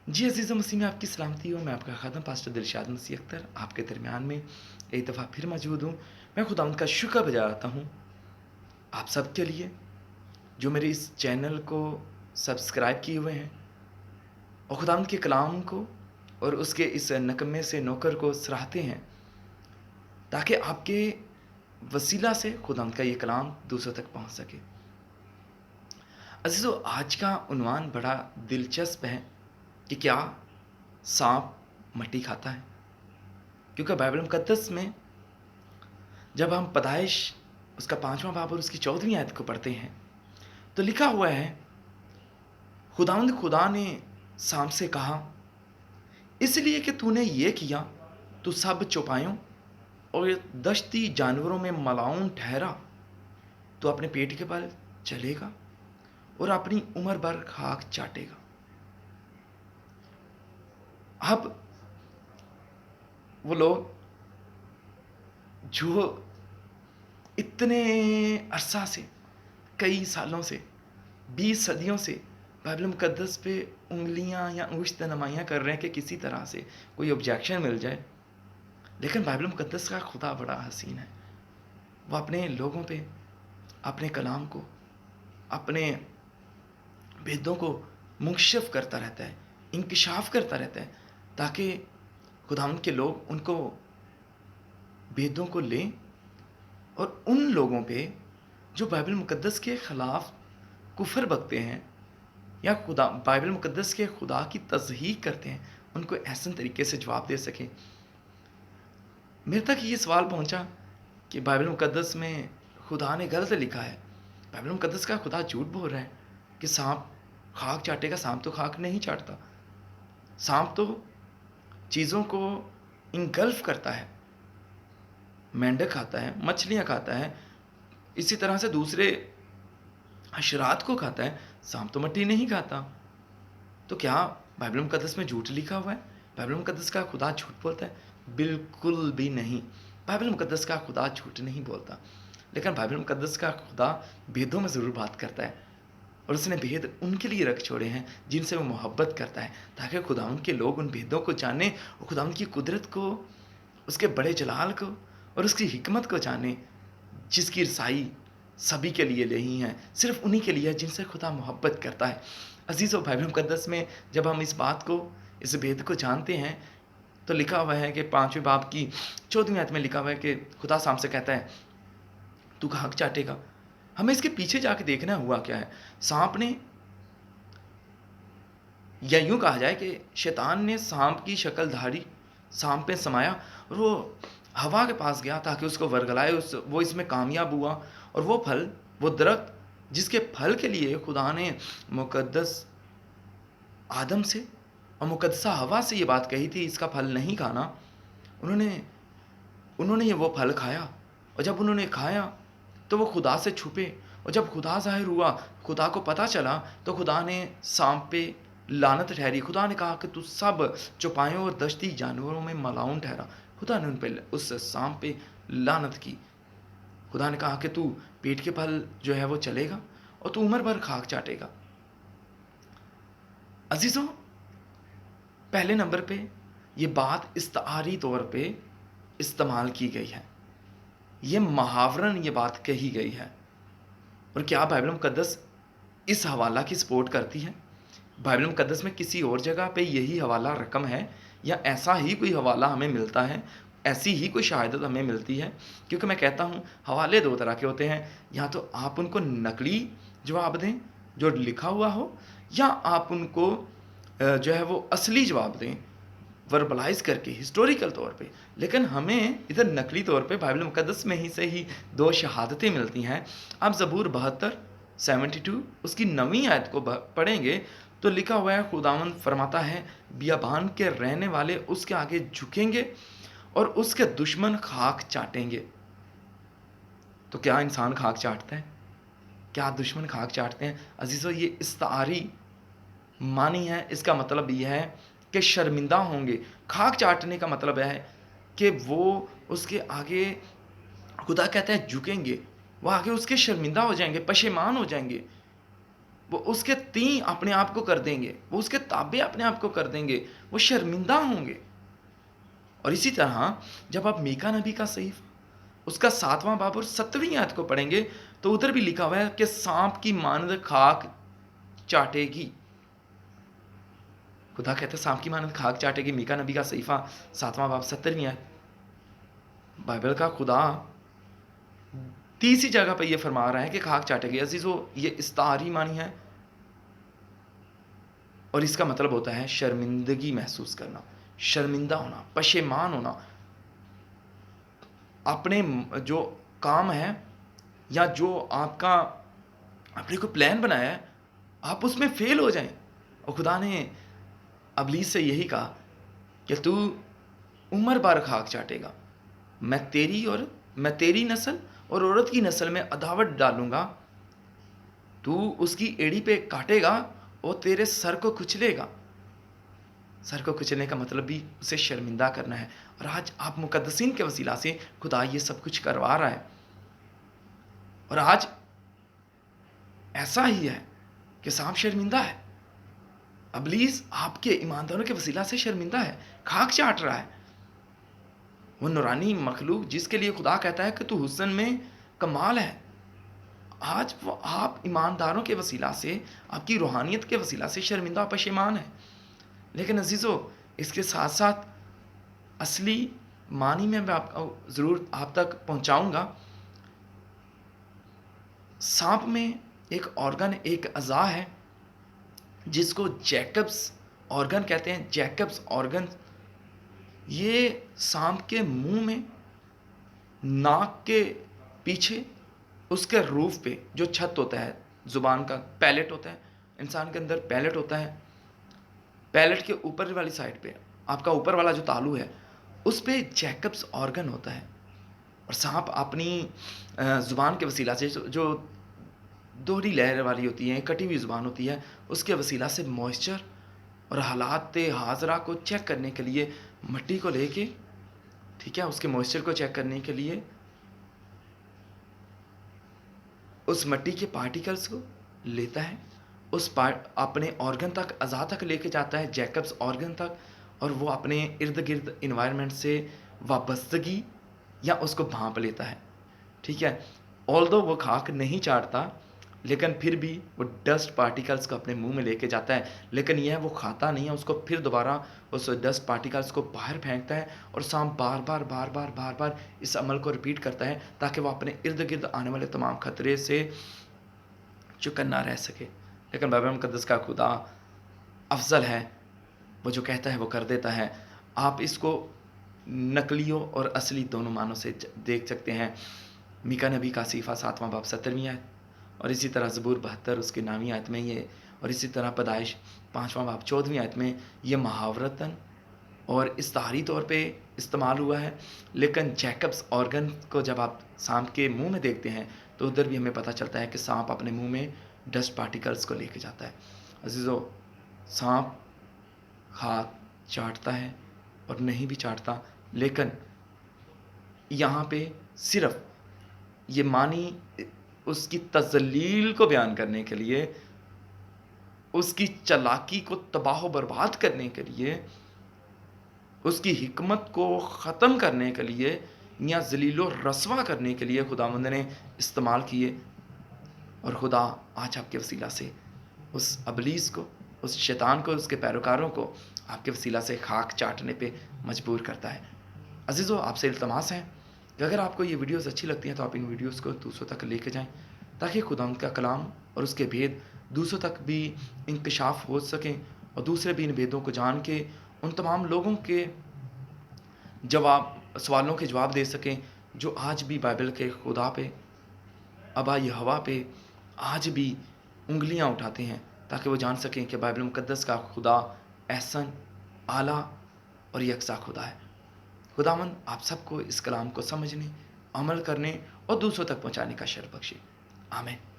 जी अज़ीज़ मसीह में आपकी सलामती हो। मैं आपका ख़ादम पास्टर दिलशाद मसीह अख्तर आपके दरमियान में एक दफ़ा फिर मौजूद हूँ। मैं खुदावंद का शुक्र बजाता हूँ आप सब के लिए जो मेरे इस चैनल को सब्सक्राइब किए हुए हैं और खुदावंद के कलाम को और उसके इस नकमे से नौकर को सराहते हैं ताकि आपके वसीला से खुदावंद का ये कलाम दूसरों तक पहुँच सके। अज़ीज़ो, आज का उन्वान बड़ा दिलचस्प है कि क्या सांप मट्टी खाता है? क्योंकि बाइबल मुकद्दस में जब हम पैदाइश उसका 5वां बाब और उसकी 14वीं आयत को पढ़ते हैं तो लिखा हुआ है, खुदावंद खुदा ने सांप से कहा, इसलिए कि तूने ये किया तू सब चौपायों और दश्ती जानवरों में मलाउन ठहरा, तो अपने पेट के बल चलेगा और अपनी उम्र भर खाक चाटेगा। अब वो लोग जो इतने अरसा से, कई सालों से, 20 सदियों से बाइबल मुकद्दस पे उंगलियां या उश्त नमाइयाँ कर रहे हैं कि किसी तरह से कोई ऑब्जेक्शन मिल जाए, लेकिन बाइबल मुकद्दस का खुदा बड़ा हसीन है। वो अपने लोगों पे अपने कलाम को, अपने भेदों को मुंकशिफ करता रहता है, इंकिशाफ करता रहता है, ताकि खुदावंद के लोग उनको भेदों को लें और उन लोगों पे जो बाइबल मुकद्दस के ख़िलाफ़ कुफ़र बकते हैं या खुदा बाइबल मुकद्दस के खुदा की तज़हीक करते हैं, उनको एहसन तरीके से जवाब दे सकें। मेरे तक ये सवाल पहुंचा कि बाइबल मुकद्दस में खुदा ने गलत लिखा है। बाइबल मुकद्दस का खुदा झूठ बोल रहा है कि सांप खाक चाटेगा। सांप तो खाक नहीं चाटता। सांप तो चीज़ों को इंगल्फ करता है, मेंढक खाता है, मछलियाँ खाता है, इसी तरह से दूसरे हशरात को खाता है। सांप तो मट्टी नहीं खाता। तो क्या बाइबल मुकद्दस में झूठ लिखा हुआ है? बाइबल मुकद्दस का खुदा झूठ बोलता है? बिल्कुल भी नहीं। बाइबल मुकद्दस का खुदा झूठ नहीं बोलता, लेकिन बाइबल मुकद्दस का खुदा भेदों में ज़रूर बात करता है और उसने भेद उनके लिए रख छोड़े हैं जिनसे वो मोहब्बत करता है, ताकि खुदावंद के लोग उन भेदों को जानें और खुदावंद की कुदरत को, उसके बड़े जलाल को और उसकी हिकमत को जानें, जिसकी रसाई सभी के लिए नहीं है, सिर्फ उन्हीं के लिए है जिनसे खुदा मोहब्बत करता है। अज़ीज़ों, बाइबल मुकद्दस में जब हम इस बात को, इस भेद को जानते हैं तो लिखा हुआ है कि 5वें बाब की 14वीं आयत में लिखा हुआ है कि खुदा सांप से कहता है, तू खाक चाटेगा। हमें इसके पीछे जाके देखना हुआ क्या है। सांप ने, या यूं कहा जाए कि शैतान ने सांप की शक्ल धारी, सांप पे समाया और वो हवा के पास गया ताकि उसको वर्गलाए। वो इसमें कामयाब हुआ और वो फल, वो दरख्त जिसके फल के लिए खुदा ने मुकद्दस आदम से और मुकद्दसा हवा से ये बात कही थी, इसका फल नहीं खाना, उन्होंने उन्होंने ये वो फल खाया। और जब उन्होंने खाया तो वो खुदा से छुपे, और जब खुदा ज़ाहिर हुआ, खुदा को पता चला, तो खुदा ने सांप पे लानत ठहरी। खुदा ने कहा कि तू सब चौपायों और दश्ती जानवरों में मलाउन ठहरा। खुदा ने उन पे, उस सांप पे लानत की। खुदा ने कहा कि तू पेट के फल जो है वो चलेगा और तू उम्र भर खाक चाटेगा। अजीज़ों, पहले नंबर पे ये बात इस्तारी तौर पे इस्तेमाल की गई है, ये मुहावरन ये बात कही गई है। और क्या बाइबल मुकद्दस इस हवाला की सपोर्ट करती है? बाइबल मुकद्दस में किसी और जगह पे यही हवाला रकम है या ऐसा ही कोई हवाला हमें मिलता है, ऐसी ही कोई शहादत हमें मिलती है? क्योंकि मैं कहता हूँ हवाले दो तरह के होते हैं, या तो आप उनको नकली जवाब दें जो लिखा हुआ हो, या आप उनको जो है वो असली जवाब दें, वर्बलाइज करके, हिस्टोरिकल तौर पे। लेकिन हमें इधर नकली तौर पे बाइबल मुकद्दस में ही से ही दो शहादतें मिलती हैं। आप ज़बूर 72 72 उसकी 9वीं आयत को पढ़ेंगे तो लिखा हुआ है, खुदावंद फरमाता है, बियाबान के रहने वाले उसके आगे झुकेंगे और उसके दुश्मन खाक चाटेंगे। तो क्या इंसान खाक चाटता है? क्या दुश्मन खाक चाटते हैं? अजीज़ों, ये इस्तारी मानी है। इसका मतलब यह है कि शर्मिंदा होंगे। खाक चाटने का मतलब है कि वो उसके आगे, खुदा कहता है झुकेंगे, वो आगे उसके शर्मिंदा हो जाएंगे, पशेमान हो जाएंगे। وہ اس کے تئیں اپنے آپ کو کر دیں گے، وہ اس کے تابع اپنے آپ کو کر دیں گے، وہ شرمندہ ہوں گے۔ اور اسی طرح جب آپ میکا نبی کا صحیفہ اس کا 7واں باب اور 17ویں آیت کو پڑھیں گے تو ادھر بھی لکھا ہوا ہے کہ سانپ کی مانند خاک چاٹے گی۔ خدا کہتا ہے سانپ کی مانند خاک چاٹے گی، میکا نبی کا صحیفہ 7واں باب 17ویں آیت۔ بائبل کا خدا تیسری جگہ پہ یہ فرما رہا ہے کہ خاک چاٹے گی۔ عزیزو، یہ استعاری معنی ہے اور اس کا مطلب ہوتا ہے شرمندگی محسوس کرنا، شرمندہ ہونا، پشیمان ہونا، اپنے جو کام ہے یا جو آپ کا آپ نے کوئی پلان بنایا ہے آپ اس میں فیل ہو جائیں۔ اور خدا نے ابلیس سے یہی کہا کہ تو عمر بھر خاک چاٹے گا، میں تیری نسل اور عورت کی نسل میں عداوت ڈالوں گا، تو اس کی ایڑی پہ کاٹے گا اور تیرے سر کو کچلے گا۔ سر کو کچلنے کا مطلب بھی اسے شرمندہ کرنا ہے، اور آج آپ مقدسین کے وسیلہ سے خدا یہ سب کچھ کروا رہا ہے۔ اور آج ایسا ہی ہے کہ سانپ شرمندہ ہے، ابلیس آپ کے ایمانداروں کے وسیلہ سے شرمندہ ہے، خاک چاٹ رہا ہے۔ وہ نورانی مخلوق جس کے لیے خدا کہتا ہے کہ تو حسن میں کمال ہے، آج وہ آپ ایمانداروں کے وسیلہ سے، آپ کی روحانیت کے وسیلہ سے شرمندہ و پشیمان ہے۔ لیکن عزیزو، اس کے ساتھ ساتھ اصلی معنی میں ضرور آپ تک پہنچاؤں گا۔ سانپ میں ایک آرگن، ایک اعضاء ہے جس کو جیکبس آرگن کہتے ہیں، جیکبس آرگن۔ یہ سانپ کے منہ میں، ناک کے پیچھے، اس کے روف پہ جو چھت ہوتا ہے، زبان کا پیلٹ ہوتا ہے، انسان کے اندر پیلٹ ہوتا ہے، پیلٹ کے اوپر والی سائڈ پہ آپ کا اوپر والا جو تالو ہے اس پہ جیکبس آرگن ہوتا ہے۔ اور سانپ اپنی زبان کے وسیلہ سے جو دوہری لہر والی ہوتی ہے، کٹی ہوئی زبان ہوتی ہے، اس کے وسیلہ سے موئسچر اور حالات حاضرہ کو چیک کرنے کے لیے مٹی کو لے کے، ٹھیک ہے، اس کے موئسچر کو چیک کرنے کے لیے اس مٹی کے پارٹیکلز کو لیتا ہے، اپنے آرگن تک، اعضاء تک لے کے جاتا ہے، جیکبس آرگن تک، اور وہ اپنے ارد گرد انوائرمنٹ سے وابستگی یا اس کو بھانپ لیتا ہے، ٹھیک ہے۔ آلدو وہ خاک نہیں چاٹتا لیکن پھر بھی وہ ڈسٹ پارٹیکلز کو اپنے منہ میں لے کے جاتا ہے، لیکن یہ وہ کھاتا نہیں ہے، اس کو پھر دوبارہ اس ڈسٹ پارٹیکلز کو باہر پھینکتا ہے، اور سانپ بار بار اس عمل کو ریپیٹ کرتا ہے تاکہ وہ اپنے ارد گرد آنے والے تمام خطرے سے چکنا رہ سکے۔ لیکن بائبل مقدس کا خدا افضل ہے، وہ جو کہتا ہے وہ کر دیتا ہے۔ آپ اس کو نقلیوں اور اصلی دونوں معنوں سے دیکھ سکتے ہیں۔ میکا نبی کا صحیفہ 7واں باب 17ویں آیت، اور اسی طرح زبور 72 اس کے 9ویں آیت میں یہ، اور اسی طرح پیدائش 5واں باب 14ویں آیت میں یہ محاورتاً اور استعاری طور پہ استعمال ہوا ہے۔ لیکن جیکبس آرگن کو جب آپ سانپ کے منہ میں دیکھتے ہیں تو ادھر بھی ہمیں پتہ چلتا ہے کہ سانپ اپنے منہ میں ڈسٹ پارٹیکلز کو لے کے جاتا ہے۔ عزیزو، سانپ خاک چاٹتا ہے اور نہیں بھی چاٹتا، لیکن یہاں پہ صرف یہ معنی اس کی تذلیل کو بیان کرنے کے لیے، اس کی چالاکی کو تباہ و برباد کرنے کے لیے، اس کی حکمت کو ختم کرنے کے لیے یا ذلیل و رسوا کرنے کے لیے خداوند نے استعمال کیے۔ اور خدا آج آپ کے وسیلہ سے اس ابلیس کو، اس شیطان کو، اس کے پیروکاروں کو آپ کے وسیلہ سے خاک چاٹنے پہ مجبور کرتا ہے۔ عزیزو، آپ سے التماس ہے کہ اگر آپ کو یہ ویڈیوز اچھی لگتی ہیں تو آپ ان ویڈیوز کو دوسروں تک لے کے جائیں تاکہ خداوند کا کلام اور اس کے بھید دوسروں تک بھی انکشاف ہو سکیں، اور دوسرے بھی ان بھیدوں کو جان کے ان تمام لوگوں کے سوالوں کے جواب دے سکیں جو آج بھی بائبل کے خدا پہ، ابا یہوہ پہ آج بھی انگلیاں اٹھاتے ہیں، تاکہ وہ جان سکیں کہ بائبل مقدس کا خدا احسن، اعلیٰ اور یکساں خدا ہے۔ خداوند آپ سب کو اس کلام کو سمجھنے، عمل کرنے اور دوسروں تک پہنچانے کا شرف بخشے۔ آمین۔